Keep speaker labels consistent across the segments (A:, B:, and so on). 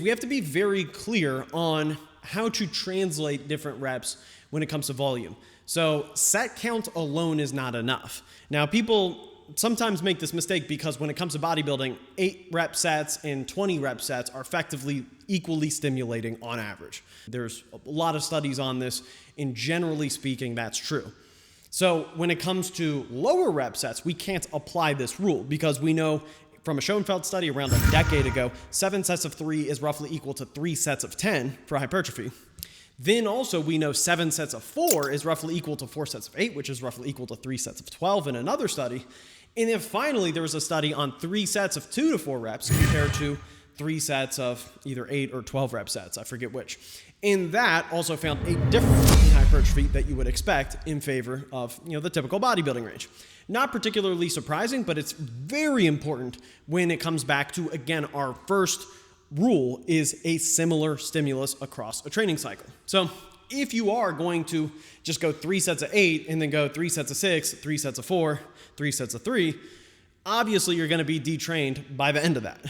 A: We have to be very clear on how to translate different reps when it comes to volume. So set count alone is not enough. Now, people sometimes make this mistake because when it comes to bodybuilding, 8 rep sets and 20 rep sets are effectively equally stimulating on average. There's a lot of studies on this, and generally speaking, that's true. So when it comes to lower rep sets, we can't apply this rule because we know from a Schoenfeld study around a decade ago, 7 sets of 3 is roughly equal to 3 sets of 10 for hypertrophy. Then also we know 7 sets of 4 is roughly equal to 4 sets of 8, which is roughly equal to 3 sets of 12 in another study. And then finally, there was a study on 3 sets of 2 to 4 reps compared to 3 sets of either 8 or 12 rep sets, I forget which. And that also found a difference in hypertrophy that you would expect in favor of, the typical bodybuilding range. Not particularly surprising, but it's very important when it comes back to, again, our first rule is a similar stimulus across a training cycle. So if you are going to just go 3 sets of 8 and then go 3 sets of 6, 3 sets of 4, 3 sets of 3, obviously you're going to be detrained by the end of that.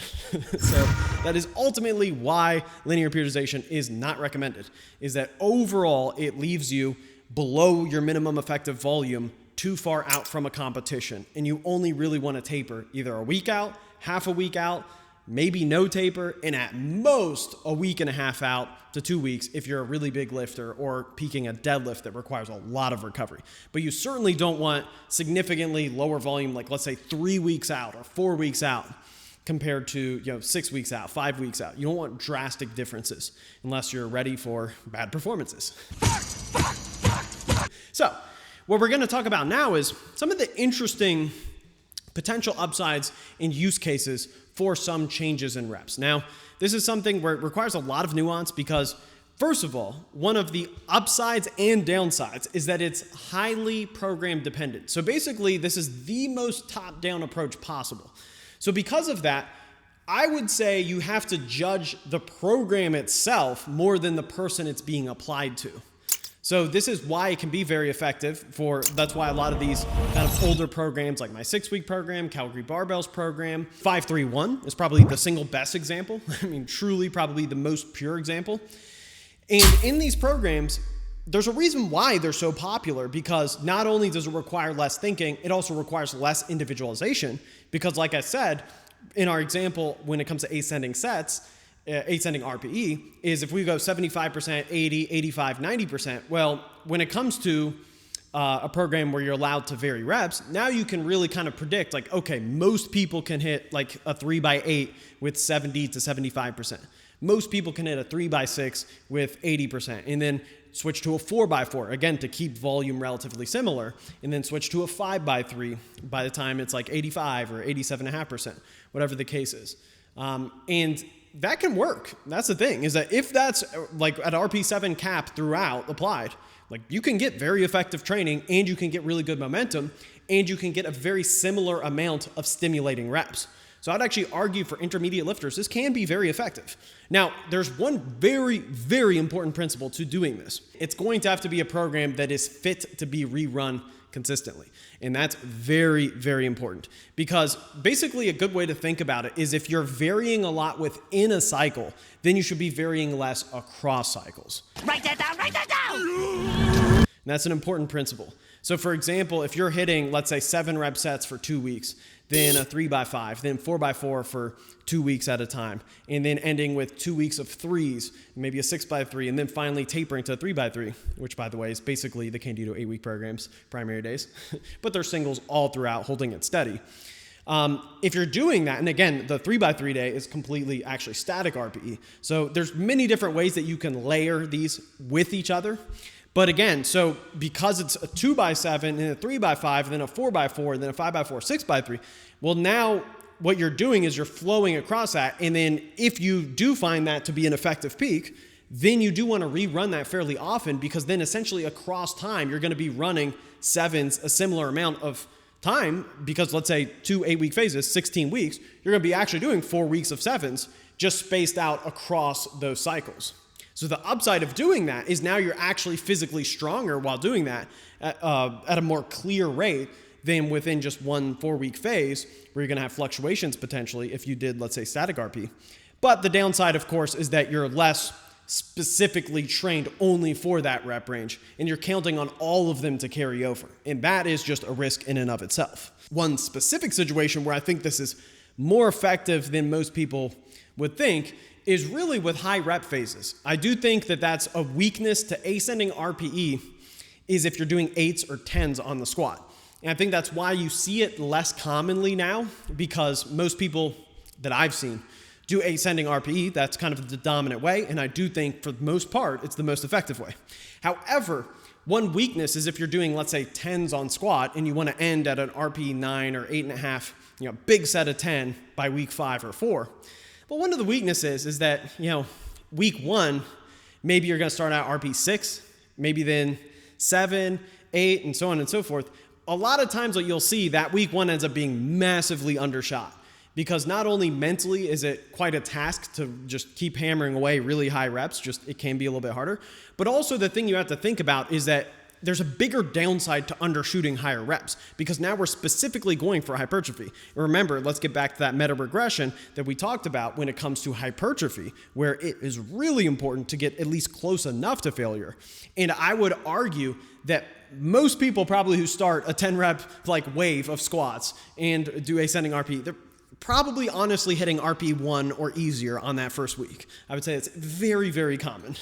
A: So that is ultimately why linear periodization is not recommended, is that overall it leaves you below your minimum effective volume too far out from a competition. And you only really want to taper either a week out, half a week out, maybe no taper, and at most a week and a half out to 2 weeks if you're a really big lifter or peaking a deadlift that requires a lot of recovery. But you certainly don't want significantly lower volume, like let's say 3 weeks out or 4 weeks out compared to 6 weeks out, 5 weeks out. You don't want drastic differences unless you're ready for bad performances. So what we're going to talk about now is some of the interesting potential upsides and use cases for some changes in reps. Now, this is something where it requires a lot of nuance because, first of all, one of the upsides and downsides is that it's highly program dependent. So basically, this is the most top-down approach possible. So because of that, I would say you have to judge the program itself more than the person it's being applied to. So this is why it can be very effective that's why a lot of these kind of older programs like my 6-week program, Calgary Barbells program, 5-3-1 is probably the single best example. I mean, truly probably the most pure example. And in these programs, there's a reason why they're so popular because not only does it require less thinking, it also requires less individualization because like I said, in our example, when it comes to ascending sets, ascending RPE is if we go 75%, 80, 85, 90%, well, when it comes to a program where you're allowed to vary reps, now you can really kind of predict like, okay, most people can hit like a 3x8 with 70 to 75%. Most people can hit a 3x6 with 80%, and then switch to a 4x4, again, to keep volume relatively similar, and then switch to a 5x3 by the time it's like 85 or 87.5%, whatever the case is. And that can work. That's the thing, is that if that's like at RP7 cap throughout applied, like you can get very effective training and you can get really good momentum and you can get a very similar amount of stimulating reps. So I'd actually argue for intermediate lifters, this can be very effective. Now, there's one very, very important principle to doing this. It's going to have to be a program that is fit to be rerun consistently. And that's very, very important because basically a good way to think about it is if you're varying a lot within a cycle, then you should be varying less across cycles.
B: Write that down, write that down!
A: And that's an important principle. So for example, if you're hitting, let's say 7 rep sets for 2 weeks, then a 3x5, then 4x4 for 2 weeks at a time, and then ending with 2 weeks of 3s, maybe a 6x3, and then finally tapering to a 3x3, which by the way is basically the Candido 8-week programs, primary days, but they're singles all throughout, holding it steady. If you're doing that, and again, the 3x3 day is completely actually static RPE, so there's many different ways that you can layer these with each other. But again, so because it's a 2x7 and a 3x5, then a 4x4, then a 5x4, 6x3, well now what you're doing is you're flowing across that. And then if you do find that to be an effective peak, then you do want to rerun that fairly often because then essentially across time, you're going to be running 7s a similar amount of time because let's say 2 8-week phases, 16 weeks, you're going to be actually doing 4 weeks of 7s just spaced out across those cycles. So the upside of doing that is now you're actually physically stronger while doing that at a more clear rate than within just one 4-week phase where you're going to have fluctuations potentially if you did, let's say, static RP. But the downside, of course, is that you're less specifically trained only for that rep range, and you're counting on all of them to carry over. And that is just a risk in and of itself. One specific situation where I think this is more effective than most people would think is really with high rep phases. I do think that that's a weakness to ascending RPE is if you're doing 8s or 10s on the squat. And I think that's why you see it less commonly now, because most people that I've seen do ascending RPE. That's kind of the dominant way, and I do think for the most part, it's the most effective way. However, one weakness is if you're doing, let's say, 10s on squat and you want to end at an RPE 9 or 8.5, big set of 10 by week 5 or 4. But one of the weaknesses is that, week 1, maybe you're going to start out RPE 6, maybe then 7, 8, and so on and so forth. A lot of times what you'll see, that week 1 ends up being massively undershot. Because not only mentally is it quite a task to just keep hammering away really high reps, just it can be a little bit harder, but also the thing you have to think about is that there's a bigger downside to undershooting higher reps, because now we're specifically going for hypertrophy. And remember, let's get back to that meta regression that we talked about when it comes to hypertrophy, where it is really important to get at least close enough to failure. And I would argue that most people probably who start a 10 rep wave of squats and do ascending RPE, they're probably honestly hitting RP 1 or easier on that first week. I would say it's very, very common.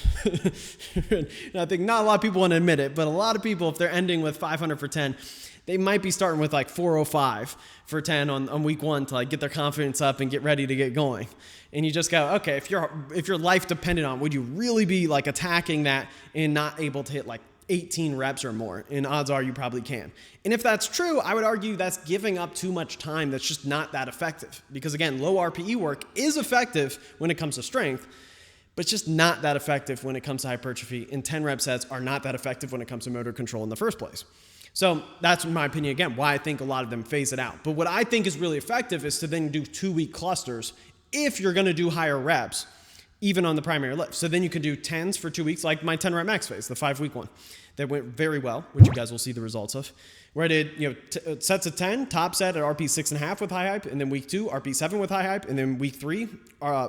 A: And I think not a lot of people want to admit it, but a lot of people, if they're ending with 500 for 10, they might be starting with 405 for 10 on week 1 to get their confidence up and get ready to get going. And you just go, okay, if your life depended on, would you really be attacking that and not able to hit 18 reps or more? And odds are you probably can. And if that's true, I would argue that's giving up too much time that's just not that effective. Because again, low RPE work is effective when it comes to strength, but it's just not that effective when it comes to hypertrophy. And 10 rep sets are not that effective when it comes to motor control in the first place. So that's, in my opinion, again, why I think a lot of them phase it out. But what I think is really effective is to then do 2-week clusters if you're going to do higher reps, even on the primary lift. So then you can do 10s for 2 weeks, like my 10 rep max phase, the 5-week one. That went very well, which you guys will see the results of. Where I did sets of 10, top set at RP 6.5 with high hype, and then week 2, RP 7 with high hype, and then week 3,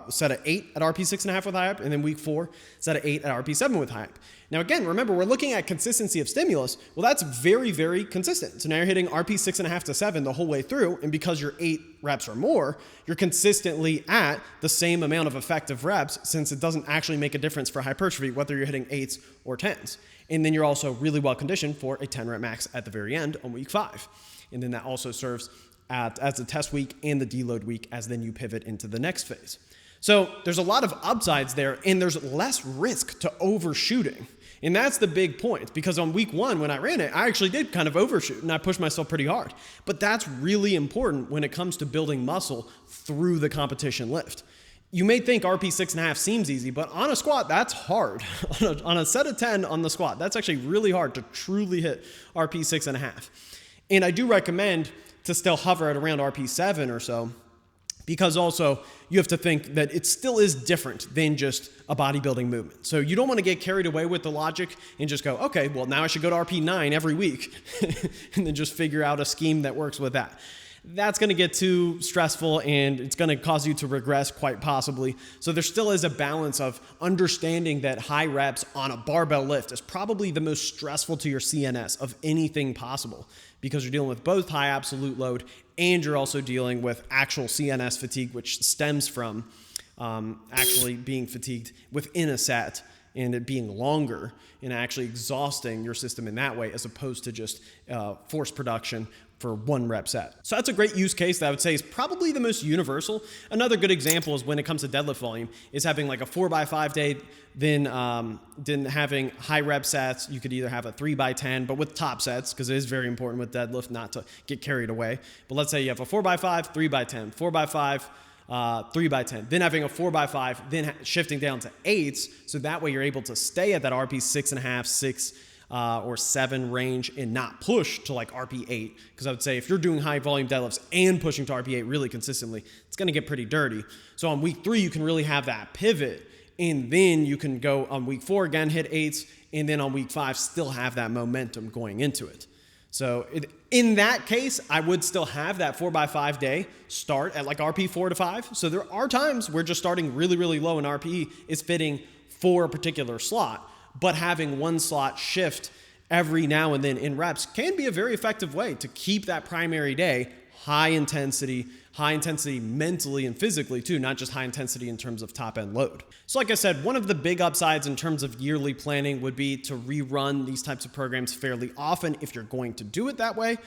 A: set at 8 at RP 6.5 with high hype, and then week 4, set at 8 at RP 7 with high hype. Now again, remember, we're looking at consistency of stimulus. Well, that's very, very consistent. So now you're hitting RP 6.5 to 7 the whole way through, and because you're 8 reps or more, you're consistently at the same amount of effective reps, since it doesn't actually make a difference for hypertrophy whether you're hitting 8s or 10s. And then you're also really well conditioned for a 10 rep max at the very end on week 5. And then that also serves as the test week and the deload week as then you pivot into the next phase. So there's a lot of upsides there, and there's less risk to overshooting. And that's the big point, because on week 1, when I ran it, I actually did kind of overshoot and I pushed myself pretty hard. But that's really important when it comes to building muscle through the competition lift. You may think RP 6.5 seems easy, but on a squat, that's hard. on a set of 10 on the squat, that's actually really hard to truly hit RP 6.5. And I do recommend to still hover at around RP 7 or so, because also you have to think that it still is different than just a bodybuilding movement. So you don't want to get carried away with the logic and just go, okay, well now I should go to RP 9 every week and then just figure out a scheme that works with that. That's going to get too stressful and it's going to cause you to regress quite possibly. So there still is a balance of understanding that high reps on a barbell lift is probably the most stressful to your CNS of anything possible, because you're dealing with both high absolute load and you're also dealing with actual CNS fatigue, which stems from actually being fatigued within a set and it being longer and actually exhausting your system in that way, as opposed to just force production for 1 rep set. So that's a great use case that I would say is probably the most universal. Another good example is when it comes to deadlift volume is having a 4x5 day, then having high rep sets. You could either have a 3x10, but with top sets, because it is very important with deadlift not to get carried away. But let's say you have a 4x5, 3x10, 4x5, 3x10, then having a 4x5, then shifting down to 8s, so that way you're able to stay at that RP 6.5, 6 or 7 range and not push to RP 8. Because I would say if you're doing high volume deadlifts and pushing to RP 8 really consistently, it's going to get pretty dirty. So on week 3, you can really have that pivot, and then you can go on week 4 again, hit 8s, and then on week 5 still have that momentum going into it. So in that case, I would still have that 4x5 day start at like RP 4 to 5. So there are times where just starting really, really low in RPE is fitting for a particular slot, but having one slot shift every now and then in reps can be a very effective way to keep that primary day high intensity mentally and physically too, not just high intensity in terms of top end load. So like I said, one of the big upsides in terms of yearly planning would be to rerun these types of programs fairly often if you're going to do it that way.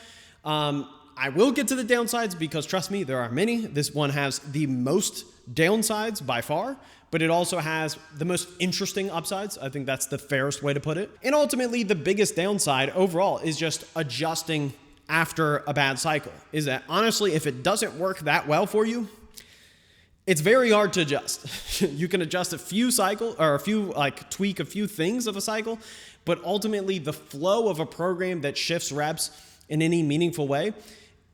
A: I will get to the downsides because trust me, there are many. This one has the most downsides by far, but it also has the most interesting upsides. I think that's the fairest way to put it. And ultimately, the biggest downside overall is just adjusting after a bad cycle. Is that honestly, if it doesn't work that well for you, it's very hard to adjust. You can adjust a few tweak a few things of a cycle, but ultimately the flow of a program that shifts reps in any meaningful way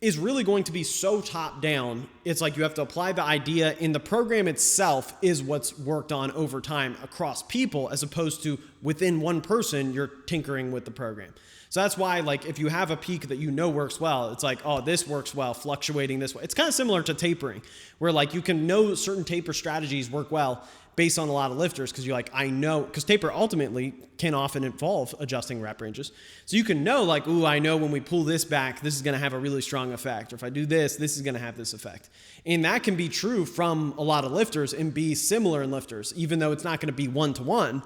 A: is really going to be so top down. It's like you have to apply the idea, and the program itself is what's worked on over time across people, as opposed to within one person, you're tinkering with the program. So that's why, like, if you have a peak that you know works well, it's like, oh, this works well, fluctuating this way. It's kind of similar to tapering, where like you can know certain taper strategies work well based on a lot of lifters, because you're like, I know, because taper ultimately can often involve adjusting rep ranges. So you can know, like, ooh, I know when we pull this back, this is going to have a really strong effect. Or if I do this, this is going to have this effect. And that can be true from a lot of lifters and be similar in lifters, even though it's not going to be one-to-one.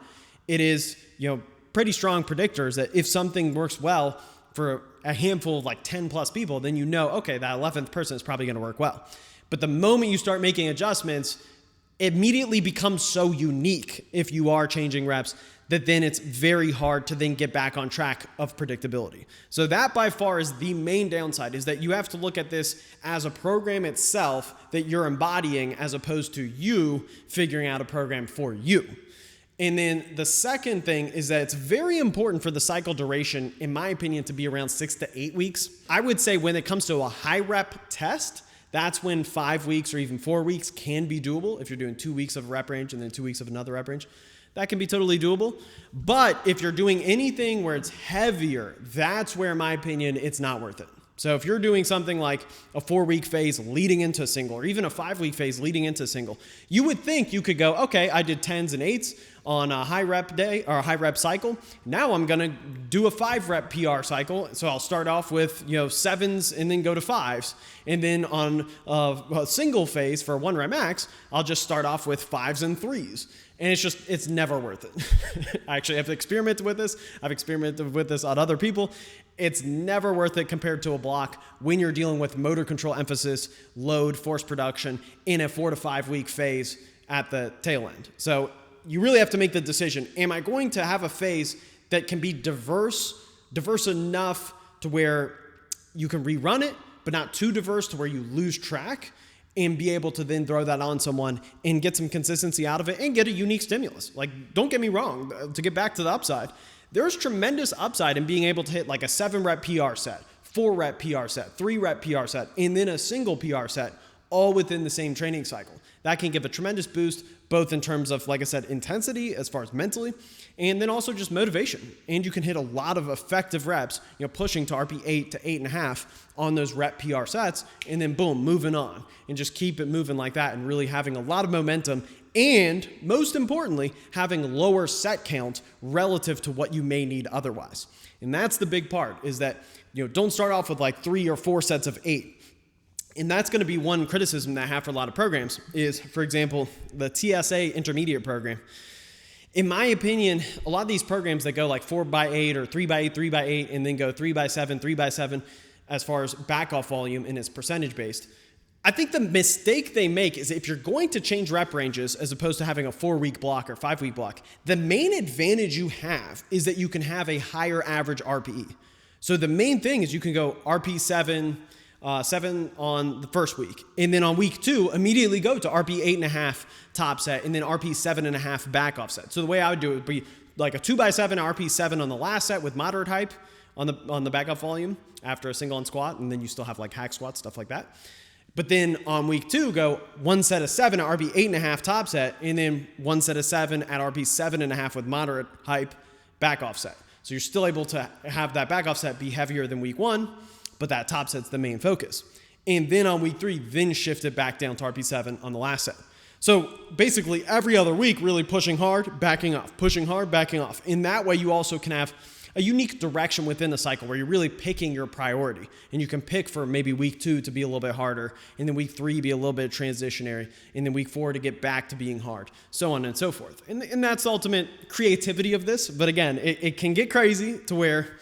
A: It is, pretty strong predictors that if something works well for a handful of like 10 plus people, then you know, okay, that 11th person is probably going to work well. But the moment you start making adjustments, it immediately becomes so unique if you are changing reps that then it's very hard to then get back on track of predictability. So that by far is the main downside, is that you have to look at this as a program itself that you're embodying, as opposed to you figuring out a program for you. And then the second thing is that it's very important for the cycle duration, in my opinion, to be around 6 to 8 weeks. I would say when it comes to a high rep test, that's when 5 weeks or even 4 weeks can be doable. If you're doing 2 weeks of a rep range and then 2 weeks of another rep range, that can be totally doable. But if you're doing anything where it's heavier, that's where, in my opinion, it's not worth it. So if you're doing something like a 4-week phase leading into a single, or even a 5-week phase leading into a single, you would think you could go, okay, I did 10s and 8s on a high rep day or a high rep cycle. Now I'm going to do a 5 rep PR cycle. So I'll start off with, 7s and then go to 5s. And then on a single phase for a 1 rep max, I'll just start off with 5s and 3s. And it's never worth it. Actually, I've experimented with this. I've experimented with this on other people. It's never worth it compared to a block when you're dealing with motor control emphasis, load, force production in a 4 to 5 week phase at the tail end. So you really have to make the decision. Am I going to have a phase that can be diverse enough to where you can rerun it, but not too diverse to where you lose track, and be able to then throw that on someone and get some consistency out of it and get a unique stimulus? Like, don't get me wrong, to get back to the upside, there's tremendous upside in being able to hit like a 7 rep PR set, 4 rep PR set, 3 rep PR set, and then a single PR set, all within the same training cycle. That can give a tremendous boost, both in terms of, like I said, intensity as far as mentally, and then also just motivation. And you can hit a lot of effective reps, pushing to RP 8 to 8.5 on those rep PR sets, and then boom, moving on, and just keep it moving like that, and really having a lot of momentum, and most importantly, having lower set count relative to what you may need otherwise. And that's the big part, is that, don't start off with like 3 or 4 sets of 8. And that's going to be one criticism that I have for a lot of programs is, for example, the TSA intermediate program. In my opinion, a lot of these programs that go like 4x8 or 3x8, 3x8, and then go 3x7, 3x7 as far as back off volume and it's percentage based, I think the mistake they make is if you're going to change rep ranges as opposed to having a 4-week block or 5-week block, the main advantage you have is that you can have a higher average RPE. So the main thing is you can go RP 7 on the first week, and then on week 2 immediately go to RP 8.5 top set, and then RP 7.5 back off set. So the way I would do it would be like a 2x7 RP 7 on the last set with moderate hype on the back off volume after a single on squat, and then you still have like hack squats, stuff like that. But then on week 2, go 1 set of 7 at RP 8.5 top set, and then 1 set of 7 at RP 7.5 with moderate hype back off set. So you're still able to have that back off set be heavier than week 1, but that top set's the main focus. And then on week 3, then shift it back down to RP7 on the last set. So basically every other week, really pushing hard, backing off, pushing hard, backing off. In that way, you also can have a unique direction within the cycle where you're really picking your priority. And you can pick for maybe week 2 to be a little bit harder, and then week 3 be a little bit transitionary, and then week 4 to get back to being hard, so on and so forth. And that's the ultimate creativity of this. But again, it can get crazy to where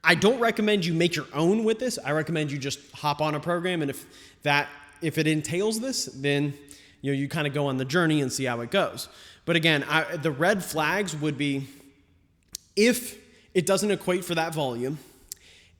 A: I don't recommend you make your own with this. I recommend you just hop on a program, and if it entails this, then you kind of go on the journey and see how it goes. But again, the red flags would be if it doesn't equate for that volume,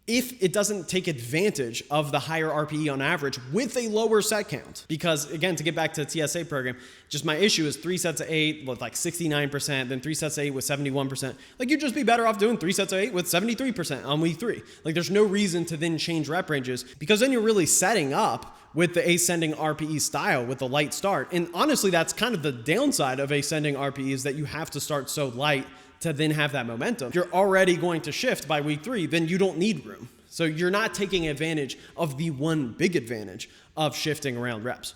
A: if it doesn't take advantage of the higher RPE on average with a lower set count. Because again, to get back to the TSA program, just my issue is 3 sets of 8 with like 69%, then 3 sets of 8 with 71%. Like you'd just be better off doing 3 sets of 8 with 73% on week 3. Like there's no reason to then change rep ranges, because then you're really setting up with the ascending RPE style with the light start. And honestly, that's kind of the downside of ascending RPE, is that you have to start so light to then have that momentum. If you're already going to shift by week 3, then you don't need room. So you're not taking advantage of the one big advantage of shifting around reps.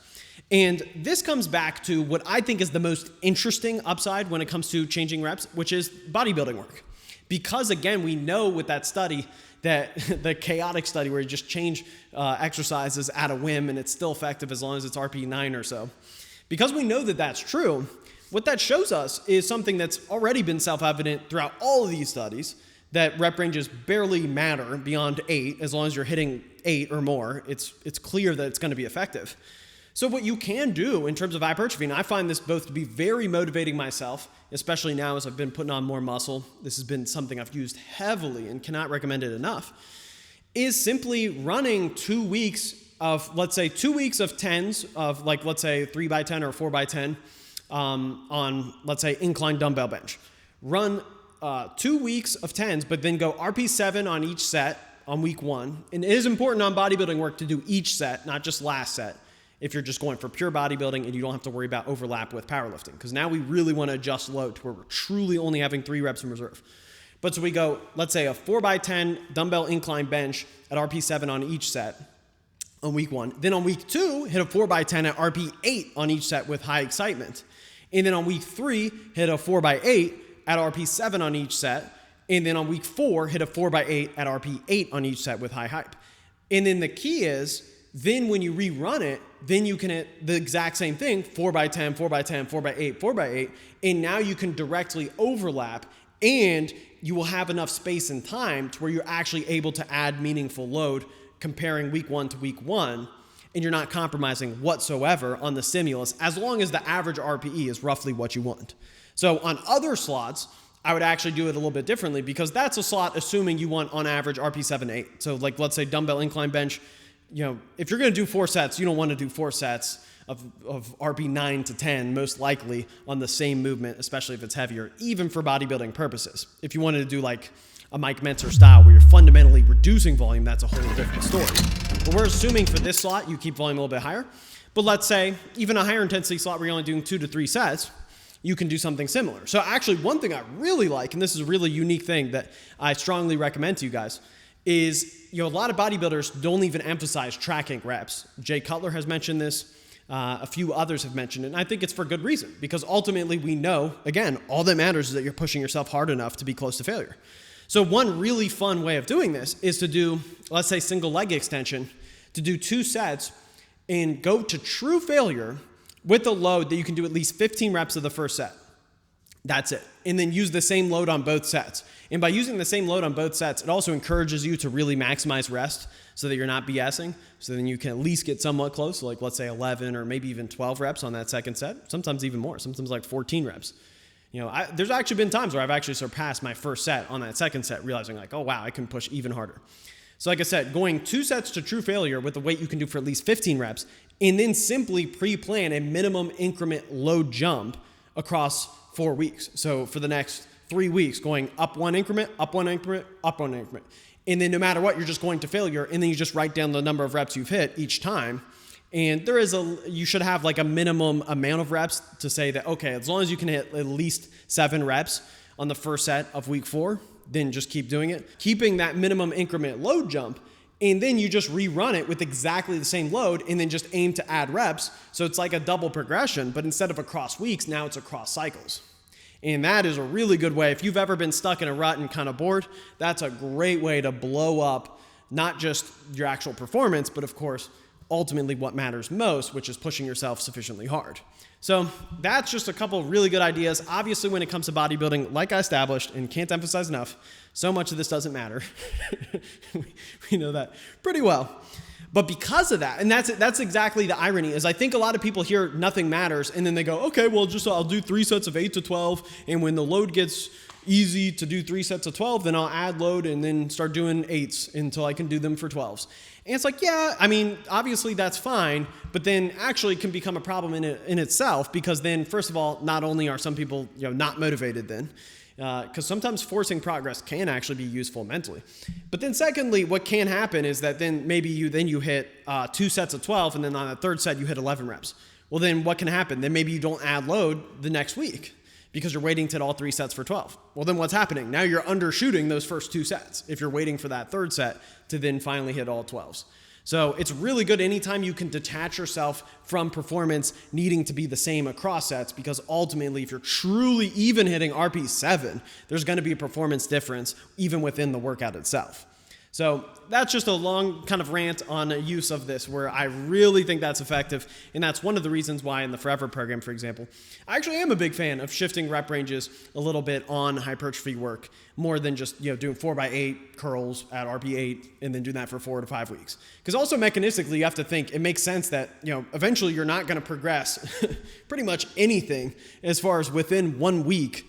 A: And this comes back to what I think is the most interesting upside when it comes to changing reps, which is bodybuilding work. Because again, we know with that study, that the chaotic study where you just change exercises at a whim and it's still effective as long as it's RP 9 or so. Because we know that that's true, what that shows us is something that's already been self-evident throughout all of these studies, that rep ranges barely matter beyond 8. As long as you're hitting 8 or more, it's clear that it's going to be effective. So what you can do in terms of hypertrophy, and I find this both to be very motivating myself, especially now as I've been putting on more muscle, this has been something I've used heavily and cannot recommend it enough, is simply running 2 weeks of, let's say 2 weeks of 10s of like, let's say 3x10 or 4x10 on, let's say, incline dumbbell bench. Run 2 weeks of 10s, but then go RP7 on each set on week 1. And it is important on bodybuilding work to do each set, not just last set, if you're just going for pure bodybuilding and you don't have to worry about overlap with powerlifting. Because now we really want to adjust load to where we're truly only having 3 reps in reserve. But so we go, let's say a 4x10 dumbbell incline bench at RP7 on each set on week 1. Then on week 2, hit a 4x10 at RP8 on each set with high excitement. And then on week 3, hit a 4x8 at RP7 on each set. And then on week 4, hit a 4x8 at RP8 on each set with high hype. And then the key is, then when you rerun it, then you can hit the exact same thing, 4x10, 4x10, 4x8, 4x8, and now you can directly overlap, and you will have enough space and time to where you're actually able to add meaningful load comparing week 1 to week 1, and you're not compromising whatsoever on the stimulus, as long as the average RPE is roughly what you want. So on other slots, I would actually do it a little bit differently, because that's a slot assuming you want on average RP7 8. So like, let's say dumbbell incline bench, if you're going to do 4 sets, you don't want to do 4 sets of RP 9 to 10, most likely on the same movement, especially if it's heavier, even for bodybuilding purposes. If you wanted to do like a Mike Mentzer style where you're fundamentally reducing volume, that's a whole different story. But we're assuming for this slot, you keep volume a little bit higher. But let's say even a higher intensity slot where you're only doing 2 to 3 sets, you can do something similar. So actually one thing I really like, and this is a really unique thing that I strongly recommend to you guys, is a lot of bodybuilders don't even emphasize tracking reps. Jay Cutler has mentioned this. A few others have mentioned it. And I think it's for good reason, because ultimately we know, again, all that matters is that you're pushing yourself hard enough to be close to failure. So one really fun way of doing this is to do, let's say, single leg extension, to do 2 sets and go to true failure with a load that you can do at least 15 reps of the first set. That's it. And then use the same load on both sets. And by using the same load on both sets, it also encourages you to really maximize rest so that you're not BSing. So then you can at least get somewhat close, like let's say 11 or maybe even 12 reps on that second set. Sometimes even more, sometimes like 14 reps. There's actually been times where I've actually surpassed my first set on that second set, realizing like, oh wow, I can push even harder. So like I said, going 2 sets to true failure with the weight you can do for at least 15 reps, and then simply pre-plan a minimum increment load jump across 4 weeks. So for the next 3 weeks, going up 1 increment, up 1 increment, up 1 increment. And then no matter what, you're just going to failure, and then you just write down the number of reps you've hit each time. And you should have like a minimum amount of reps to say that, okay, as long as you can hit at least 7 reps on the first set of week 4, then just keep doing it. Keeping that minimum increment load jump, and then you just rerun it with exactly the same load and then just aim to add reps. So it's like a double progression, but instead of across weeks, now it's across cycles. And that is a really good way. If you've ever been stuck in a rut and kind of bored, that's a great way to blow up not just your actual performance, but of course, ultimately what matters most, which is pushing yourself sufficiently hard. So that's just a couple really good ideas. Obviously, when it comes to bodybuilding, like I established and can't emphasize enough, so much of this doesn't matter. We know that pretty well. But because of that, and that's exactly the irony, is I think a lot of people hear nothing matters, and then they go, okay, well, I'll do 3 sets of 8 to 12, and when the load gets easy to do 3 sets of 12, then I'll add load and then start doing 8s until I can do them for 12s. And it's like, yeah, I mean, obviously that's fine, but then actually can become a problem in itself, because then, first of all, not only are some people not motivated then, because sometimes forcing progress can actually be useful mentally. But then secondly, what can happen is that then maybe you hit 2 sets of 12, and then on the third set you hit 11 reps. Well, then what can happen? Then maybe you don't add load the next week because you're waiting to hit all 3 sets for 12. Well, then what's happening? Now you're undershooting those first 2 sets if you're waiting for that third set to then finally hit all 12s. So it's really good anytime you can detach yourself from performance needing to be the same across sets, because ultimately if you're truly even hitting RP7, there's going to be a performance difference even within the workout itself. So that's just a long kind of rant on use of this, where I really think that's effective. And that's one of the reasons why in the Forever program, for example, I actually am a big fan of shifting rep ranges a little bit on hypertrophy work, more than just doing 4x8 curls at RP8 and then doing that for 4 to 5 weeks. Because also mechanistically, you have to think it makes sense that eventually you're not going to progress pretty much anything as far as within 1 week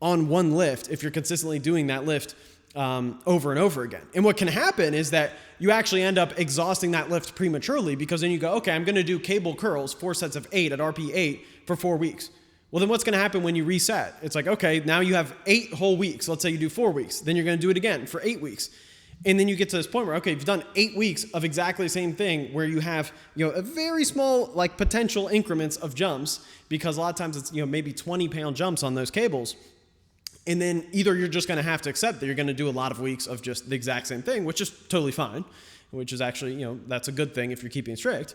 A: on one lift if you're consistently doing that lift over and over again. And what can happen is that you actually end up exhausting that lift prematurely, because then you go, okay, I'm going to do cable curls, 4 sets of 8 at RP8 for 4 weeks. Well, then what's going to happen when you reset? It's like, okay, now you have 8 whole weeks. Let's say you do 4 weeks. Then you're going to do it again for 8 weeks. And then you get to this point where, okay, you've done 8 weeks of exactly the same thing, where you have, a very small, potential increments of jumps, because a lot of times it's, maybe 20-pound jumps on those cables. And then either you're just going to have to accept that you're going to do a lot of weeks of just the exact same thing, which is totally fine, which is actually, that's a good thing if you're keeping strict.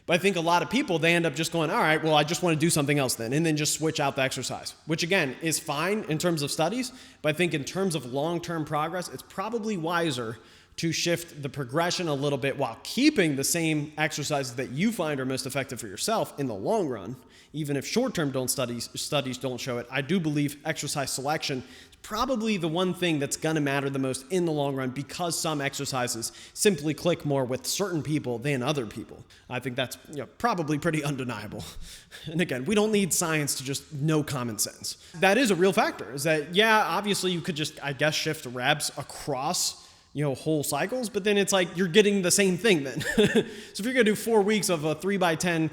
A: But I think a lot of people, they end up just going, all right, well, I just want to do something else then, and then just switch out the exercise, which again is fine in terms of studies. But I think in terms of long-term progress, it's probably wiser to shift the progression a little bit while keeping the same exercises that you find are most effective for yourself in the long run. Even if short-term studies don't show it, I do believe exercise selection is probably the one thing that's going to matter the most in the long run, because some exercises simply click more with certain people than other people. I think that's probably pretty undeniable. And again, we don't need science to just know common sense. That is a real factor, is that, yeah, obviously you could just, I guess, shift reps across whole cycles, but then it's like you're getting the same thing then. So if you're going to do 4 weeks of a 3x10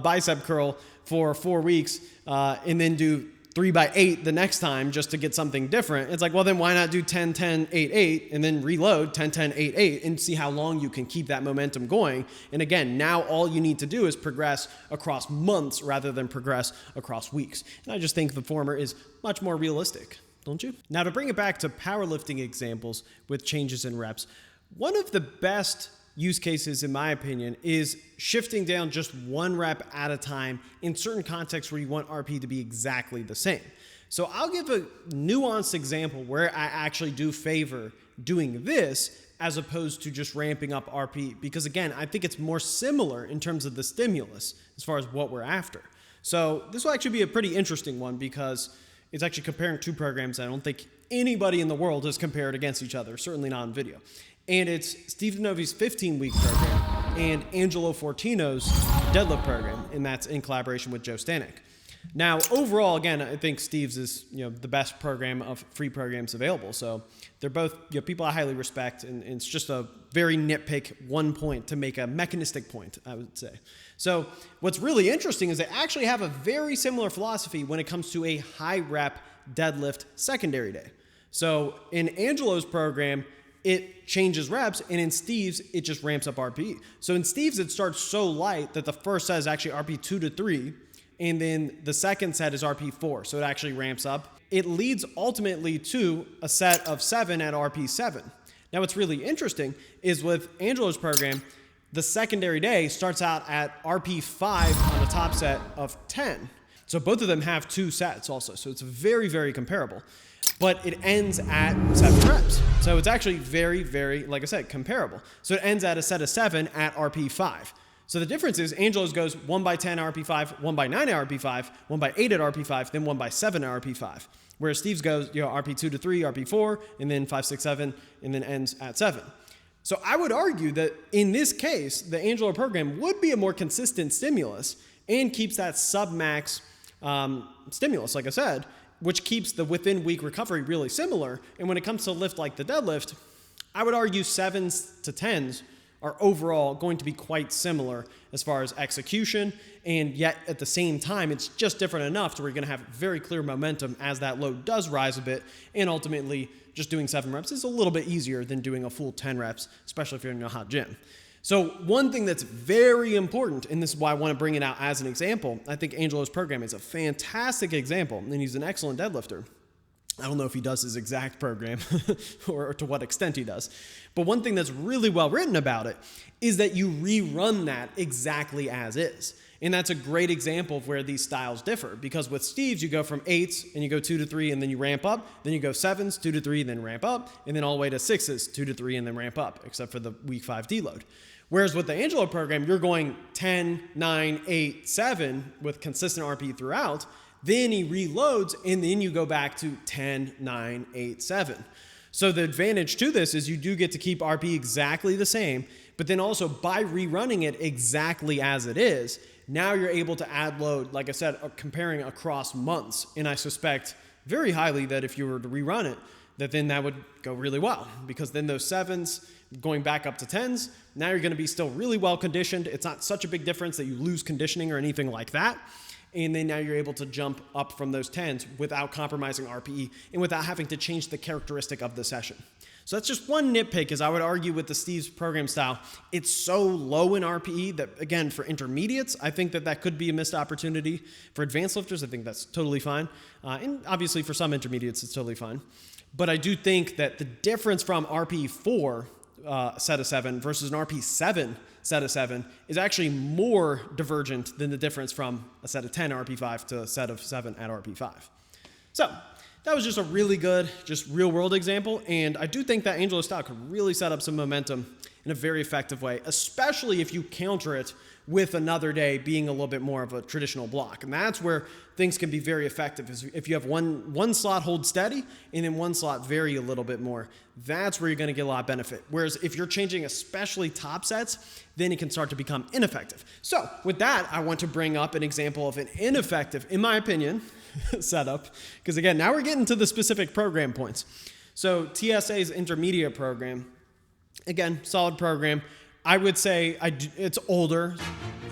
A: bicep curl for 4 weeks and then do 3x8 the next time just to get something different, it's like, well, then why not do 10, 10, 8, 8 and then reload 10, 10, 8, 8 and see how long you can keep that momentum going. And again, now all you need to do is progress across months rather than progress across weeks. And I just think the former is much more realistic. Don't you? Now, to bring it back to powerlifting examples with changes in reps, one of the best use cases, in my opinion, is shifting down just 1 rep at a time in certain contexts where you want RP to be exactly the same. So I'll give a nuanced example where I actually do favor doing this as opposed to just ramping up RP, because again, I think it's more similar in terms of the stimulus as far as what we're after. So this will actually be a pretty interesting one, because it's actually comparing 2 programs I don't think anybody in the world has compared against each other, certainly not in video. And it's Steve Denovi's 15-week program and Angelo Fortino's Deadlift program, and that's in collaboration with Joe Stanek. Now, overall, again, I think Steve's is the best program of free programs available. So they're both people I highly respect, and it's just a very nitpick 1 point to make a mechanistic point, I would say. So what's really interesting is they actually have a very similar philosophy when it comes to a high rep deadlift secondary day. So in Angelo's program, it changes reps, and in Steve's, it just ramps up RP. So in Steve's, it starts so light that the first set is actually RP 2 to 3, and then the second set is RP4, so it actually ramps up. It leads ultimately to a set of 7 at RP7. Now what's really interesting is with Angelo's program, the secondary day starts out at RP5 on the top set of 10. So both of them have 2 sets also, so it's very, very comparable. But it ends at 7 reps. So it's actually very, very, like I said, comparable. So it ends at a set of 7 at RP5. So the difference is Angelo's goes 1 by 10 at RP5, 1 by 9 at RP5, 1 by 8 at RP5, then 1 by 7 at RP5. Whereas Steve's goes, RP2 to 3, RP4, and then 5, 6, 7, and then ends at 7. So I would argue that in this case, the Angelo program would be a more consistent stimulus and keeps that sub-max stimulus, like I said, which keeps the within week recovery really similar. And when it comes to a lift like the deadlift, I would argue 7s to 10s are overall going to be quite similar as far as execution, and yet at the same time, it's just different enough to where you're gonna have very clear momentum as that load does rise a bit, and ultimately just doing 7 reps is a little bit easier than doing a full 10 reps, especially if you're in a hot gym. So one thing that's very important, and this is why I want to bring it out as an example, I think Angelo's program is a fantastic example, and he's an excellent deadlifter. I don't know if he does his exact program or to what extent he does. But one thing that's really well written about it is that you rerun that exactly as is. And that's a great example of where these styles differ. Because with Steve's, you go from 8s and you go 2 to 3 and then you ramp up. Then you go 7s, 2 to 3, then ramp up. And then all the way to 6s, 2 to 3, and then ramp up, except for the week 5 deload. Whereas with the Angelo program, you're going 10, 9, 8, 7 with consistent RP throughout. Then he reloads, and then you go back to 10, 9, 8, 7. So the advantage to this is you do get to keep RP exactly the same, but then also by rerunning it exactly as it is, now you're able to add load, like I said, comparing across months. And I suspect very highly that if you were to rerun it, then that would go really well, because then those 7s going back up to 10s, now you're going to be still really well conditioned. It's not such a big difference that you lose conditioning or anything like that. And then now you're able to jump up from those 10s without compromising RPE and without having to change the characteristic of the session. So that's just one nitpick, as I would argue with the Steve's program style. It's so low in RPE that, again, for intermediates, I think that could be a missed opportunity. For advanced lifters, I think that's totally fine. And obviously for some intermediates, it's totally fine. But I do think that the difference from RP4 set of 7 versus an RP7 set of 7 is actually more divergent than the difference from a set of 10 RP5 to a set of 7 at RP5. So that was just a really good, just real world example. And I do think that Angelo style could really set up some momentum in a very effective way, especially if you counter it with another day being a little bit more of a traditional block. And that's where things can be very effective, is if you have one slot hold steady and then one slot vary a little bit more. That's where you're going to get a lot of benefit. Whereas if you're changing especially top sets, then it can start to become ineffective. So with that, I want to bring up an example of an ineffective, in my opinion, setup. Because again, now we're getting to the specific program points. So TSA's intermediate program, again, solid program. I would say it's older.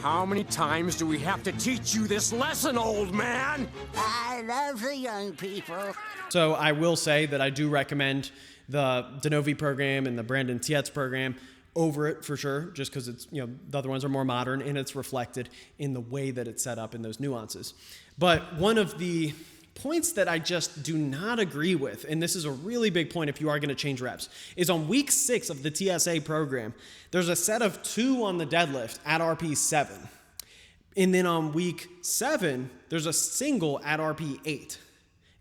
C: How many times do we have to teach you this lesson, old man?
B: I love the young people.
A: So I will say that I do recommend the Denovi program and the Brandon Tietz program over it for sure, just because it's, the other ones are more modern and it's reflected in the way that it's set up in those nuances. But one of the points that I just do not agree with, and this is a really big point if you are going to change reps, is on week 6 of the TSA program, there's a set of 2 on the deadlift at RP 7. And then on week 7, there's a single at RP 8.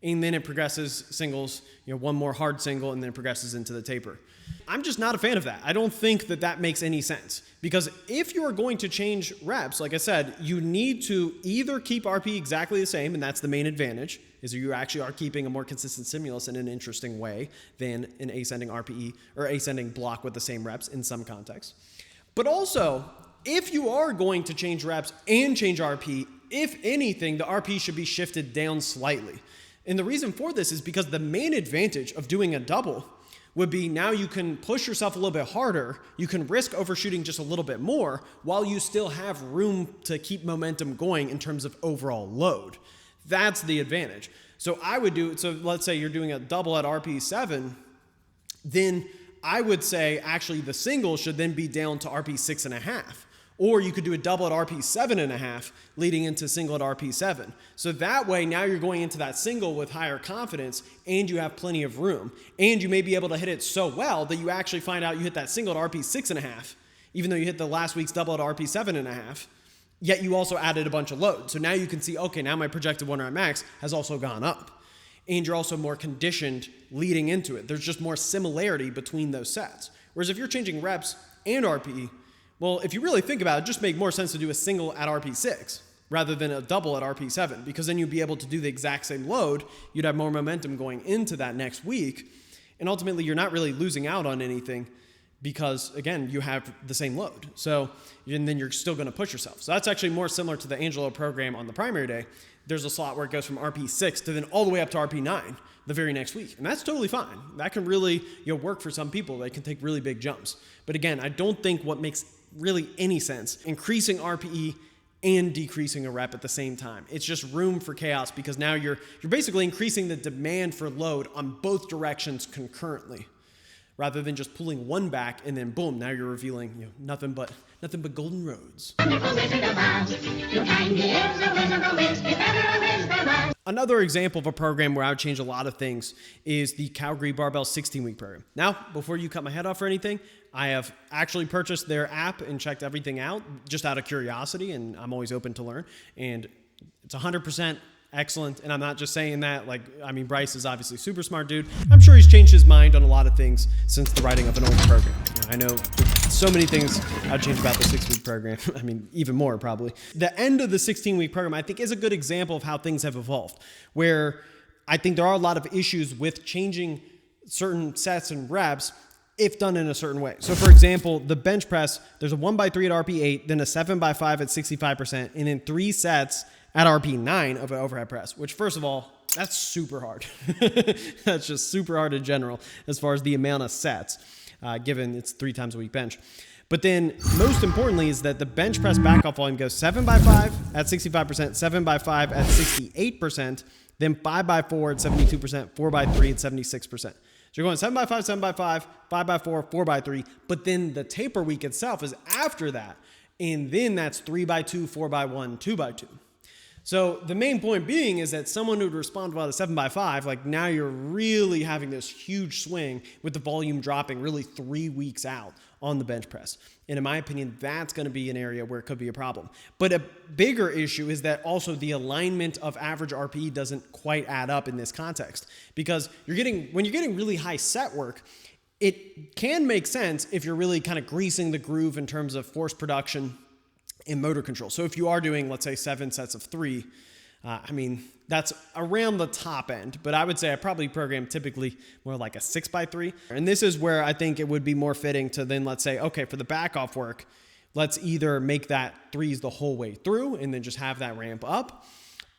A: And then it progresses singles, one more hard single, and then it progresses into the taper. I'm just not a fan of that. I don't think that makes any sense. Because if you are going to change reps, like I said, you need to either keep RP exactly the same, and that's the main advantage, is you actually are keeping a more consistent stimulus in an interesting way than an ascending RPE or ascending block with the same reps in some contexts. But also, if you are going to change reps and change RP, if anything, the RP should be shifted down slightly. And the reason for this is because the main advantage of doing a double would be now you can push yourself a little bit harder, you can risk overshooting just a little bit more while you still have room to keep momentum going in terms of overall load. That's the advantage. So let's say you're doing a double at RP7, then I would say actually the single should then be down to RP 6.5. Or you could do a double at RP 7.5 leading into single at RP 7. So that way, now you're going into that single with higher confidence and you have plenty of room. And you may be able to hit it so well that you actually find out you hit that single at RP 6.5, even though you hit the last week's double at RP 7.5, yet you also added a bunch of load. So now you can see, okay, now my projected 1 rep max has also gone up. And you're also more conditioned leading into it. There's just more similarity between those sets. Whereas if you're changing reps and RPE, well, if you really think about it, it just make more sense to do a single at RP 6 rather than a double at RP 7, because then you'd be able to do the exact same load. You'd have more momentum going into that next week. And ultimately, you're not really losing out on anything because, again, you have the same load. So, and then you're still going to push yourself. So that's actually more similar to the Angelo program on the primary day. There's a slot where it goes from RP 6 to then all the way up to RP 9 the very next week. And that's totally fine. That can really work for some people. They can take really big jumps. But again, I don't think what makes really any sense increasing RPE and decreasing a rep at the same time. It's just room for chaos because now you're basically increasing the demand for load on both directions concurrently, rather than just pulling one back and then boom, now you're revealing nothing but golden roads. Another example of a program where I would change a lot of things is the Calgary Barbell 16-week program. Now, before you cut my head off or anything, I have actually purchased their app and checked everything out just out of curiosity, and I'm always open to learn. And it's 100% excellent, and I'm not just saying that. Bryce is obviously a super smart dude. I'm sure he's changed his mind on a lot of things since the writing of an old program. I know so many things I'd change about the 6-week program. Even more probably. The end of the 16-week program, I think, is a good example of how things have evolved, where I think there are a lot of issues with changing certain sets and reps if done in a certain way. So for example, the bench press, there's a 1x3 at RP 8, then a 7x5 at 65%, and then 3 sets at RP 9 of an overhead press, which first of all, that's super hard. That's just super hard in general as far as the amount of sets, given it's 3 times a week bench. But then most importantly is that the bench press back off volume goes 7x5 at 65%, 7x5 at 68%, then 5x4 at 72%, 4x3 at 76%. So you're going 7x5, 7x5, 5x4, 4x3, but then the taper week itself is after that. And then that's 3x2, 4x1, 2x2. So the main point being is that someone who would respond well to 7x5, now you're really having this huge swing with the volume dropping really 3 weeks out on the bench press. And in my opinion, that's going to be an area where it could be a problem. But a bigger issue is that also the alignment of average RPE doesn't quite add up in this context, because when you're getting really high set work, it can make sense if you're really kind of greasing the groove in terms of force production and motor control. So if you are doing, let's say, 7 sets of 3, that's around the top end, but I would say I probably program typically more like a 6x3. And this is where I think it would be more fitting to then, let's say, okay, for the back off work, let's either make that 3s the whole way through and then just have that ramp up.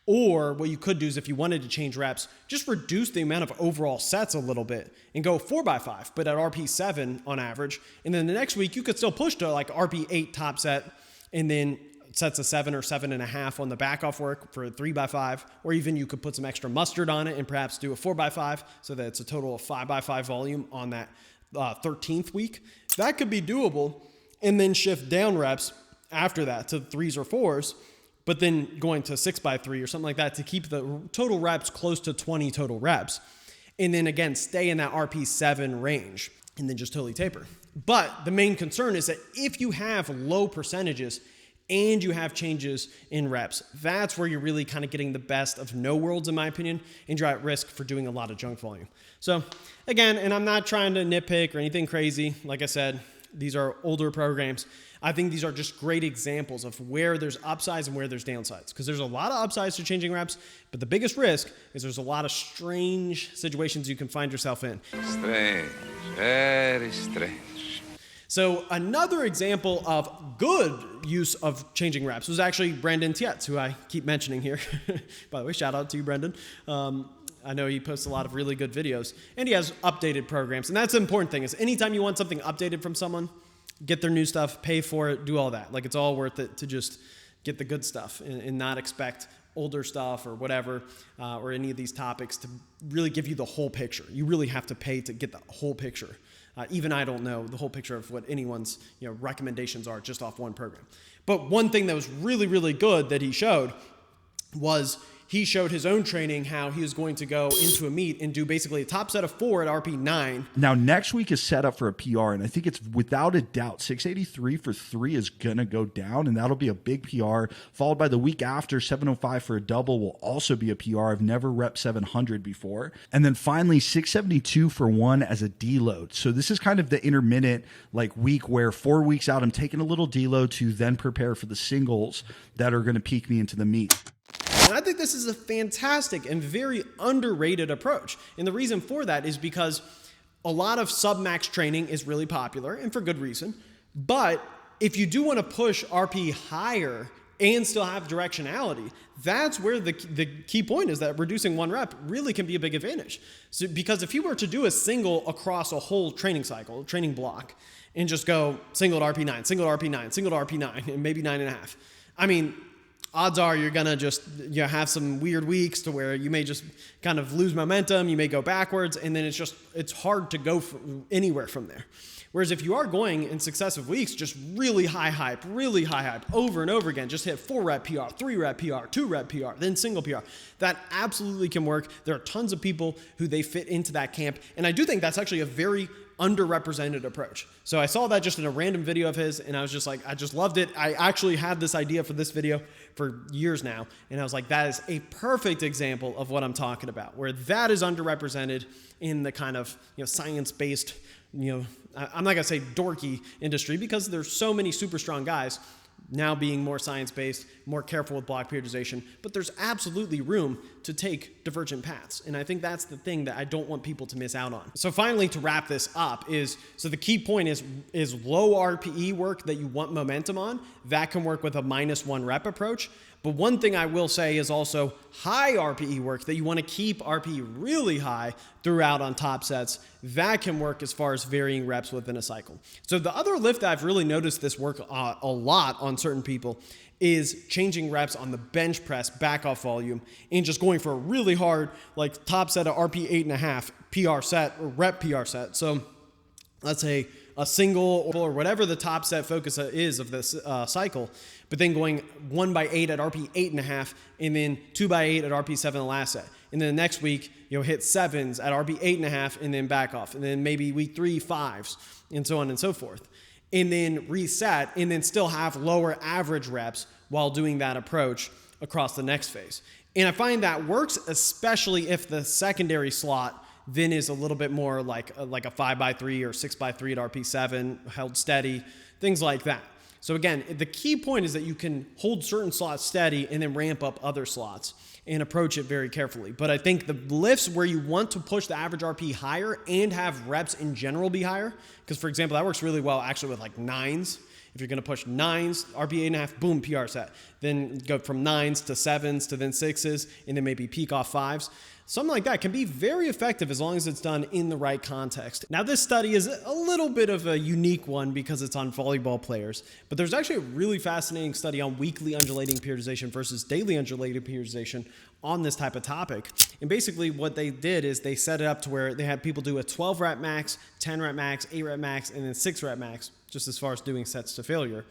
A: Or what you could do is if you wanted to change reps, just reduce the amount of overall sets a little bit and go 4x5, but at RP 7 on average. And then the next week you could still push to like RP 8 top set and then sets of 7 or 7.5 on the back off work for a 3x5, or even you could put some extra mustard on it and perhaps do a 4x5 so that it's a total of 5x5 volume on that 13th week. That could be doable, and then shift down reps after that to 3s or 4s, but then going to 6x3 or something like that to keep the total reps close to 20 total reps. And then again, stay in that RP 7 range and then just totally taper. But the main concern is that if you have low percentages and you have changes in reps, that's where you're really kind of getting the best of no worlds, in my opinion, and you're at risk for doing a lot of junk volume. So again, and I'm not trying to nitpick or anything crazy. Like I said, these are older programs. I think these are just great examples of where there's upsides and where there's downsides, because there's a lot of upsides to changing reps, but the biggest risk is there's a lot of strange situations you can find yourself in.
D: Strange, very strange.
A: So another example of good use of changing reps was actually Brendan Tietz, who I keep mentioning here. By the way, shout out to you, Brendan. I know he posts a lot of really good videos, and he has updated programs. And that's the important thing, is anytime you want something updated from someone, get their new stuff, pay for it, do all that. Like, it's all worth it to just get the good stuff and not expect older stuff or whatever, or any of these topics to really give you the whole picture. You really have to pay to get the whole picture. Even I don't know the whole picture of what anyone's recommendations are just off one program. But one thing that was really, really good that he showed was he showed his own training, how he was going to go into a meet and do basically a top set of 4 at RP 9.
E: Now, next week is set up for a PR, and I think it's without a doubt 683 for 3 is going to go down, and that'll be a big PR, followed by the week after 705 for a double will also be a PR. I've never repped 700 before. And then finally 672 for 1 as a deload. So this is kind of the intermittent week where 4 weeks out I'm taking a little deload to then prepare for the singles that are going to peak me into the meet.
A: And I think this is a fantastic and very underrated approach. And the reason for that is because a lot of sub-max training is really popular, and for good reason. But if you do want to push RP higher and still have directionality, that's where the key point is, that reducing 1 rep really can be a big advantage. So, because if you were to do a single across a whole training cycle, training block, and just go single to RP9, single to RP9, single to RP9, and maybe 9.5, I mean, odds are you're going to just have some weird weeks to where you may just kind of lose momentum, you may go backwards, and then it's hard to go anywhere from there. Whereas if you are going in successive weeks, just really high hype, over and over again, just hit 4 rep PR, 3 rep PR, 2 rep PR, then single PR, that absolutely can work. There are tons of people who they fit into that camp. And I do think that's actually a very underrepresented approach. So I saw that just in a random video of his, and I was just like, I just loved it. I actually had this idea for this video for years now, and I was like, that is a perfect example of what I'm talking about, where that is underrepresented in the kind of science-based, I'm not gonna say dorky industry, because there's so many super strong guys now being more science-based, more careful with block periodization, but there's absolutely room to take divergent paths. And I think that's the thing that I don't want people to miss out on. So finally, to wrap this up, so the key point is low RPE work that you want momentum on, that can work with a -1 rep approach. But one thing I will say is also high RPE work that you want to keep RPE really high throughout on top sets. That can work as far as varying reps within a cycle. So the other lift that I've really noticed this work a lot on certain people is changing reps on the bench press back off volume and just going for a really hard top set of RP 8.5 PR set or rep PR set. So let's say a single or whatever the top set focus is of this cycle, but then going 1x8 at RP 8.5 and then 2x8 at RP 7 the last set. And then the next week, hit 7s at RP 8.5 and then back off. And then maybe week 3, 5s, and so on and so forth. And then reset and then still have lower average reps while doing that approach across the next phase. And I find that works, especially if the secondary slot then is a little bit more like a 5x3 or 6x3 at RP7, held steady, things like that. So again, the key point is that you can hold certain slots steady and then ramp up other slots and approach it very carefully. But I think the lifts where you want to push the average RP higher and have reps in general be higher, because for example, that works really well actually with 9s. If you're going to push 9s, RP 8.5, boom, PR set. Then go from 9s to 7s to then 6s, and then maybe peak off 5s. Something like that can be very effective as long as it's done in the right context. Now, this study is a little bit of a unique one because it's on volleyball players, but there's actually a really fascinating study on weekly undulating periodization versus daily undulating periodization on this type of topic. And basically what they did is they set it up to where they had people do a 12 rep max, 10 rep max, 8 rep max, and then 6 rep max, just as far as doing sets to failure.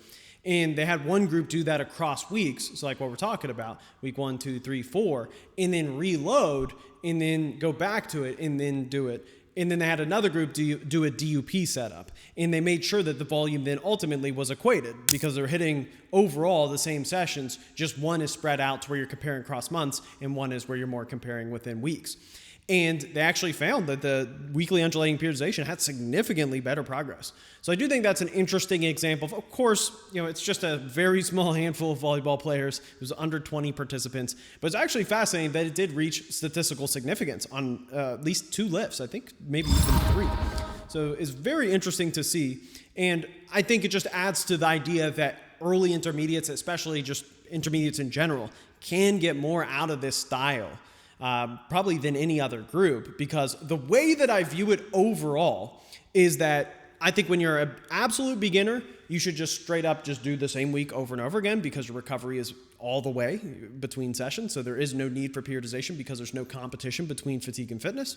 A: And they had one group do that across weeks, so like what we're talking about, week 1, 2, 3, 4, and then reload, and then go back to it, and then do it. And then they had another group do a DUP setup. And they made sure that the volume then ultimately was equated because they're hitting overall the same sessions. Just one is spread out to where you're comparing across months, and one is where you're more comparing within weeks. And they actually found that the weekly undulating periodization had significantly better progress. So I do think that's an interesting example. Of course, it's just a very small handful of volleyball players. It was under 20 participants. But it's actually fascinating that it did reach statistical significance on at least 2 lifts. I think maybe even 3. So it's very interesting to see. And I think it just adds to the idea that early intermediates, especially just intermediates in general, can get more out of this style. Probably than any other group, because the way that I view it overall is that I think when you're an absolute beginner, you should just straight up just do the same week over and over again because your recovery is all the way between sessions. So there is no need for periodization because there's no competition between fatigue and fitness.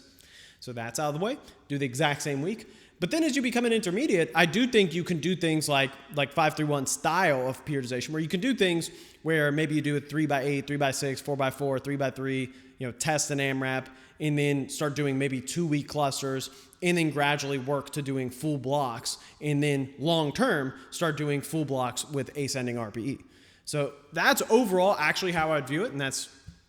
A: So that's out of the way. Do the exact same week. But then as you become an intermediate, I do think you can do things like 5-3-1 style of periodization, where you can do things where maybe you do a 3x8, 3x6, 4x4, 3x3, test an AMRAP, and then start doing maybe 2-week clusters, and then gradually work to doing full blocks, and then long-term start doing full blocks with ascending RPE. So that's overall actually how I'd view it, and that's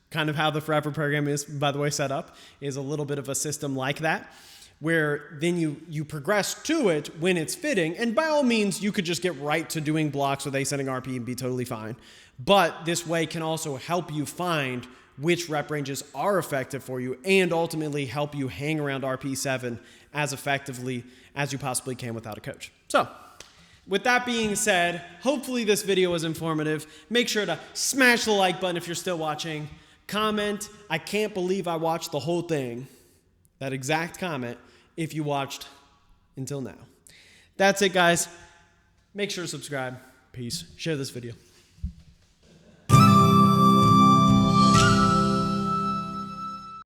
A: kind of how the Forever program is, by the way, set up, is a little bit of a system like that, where then you progress to it when it's fitting. And by all means, you could just get right to doing blocks with ascending RPE and be totally fine. But this way can also help you find which rep ranges are effective for you and ultimately help you hang around RP7 as effectively as you possibly can without a coach. So with that being said, hopefully this video was informative. Make sure to smash the like button if you're still watching. Comment, I can't believe I watched the whole thing. That exact comment if you watched until now. That's it, guys. Make sure to subscribe. Peace. Share this video.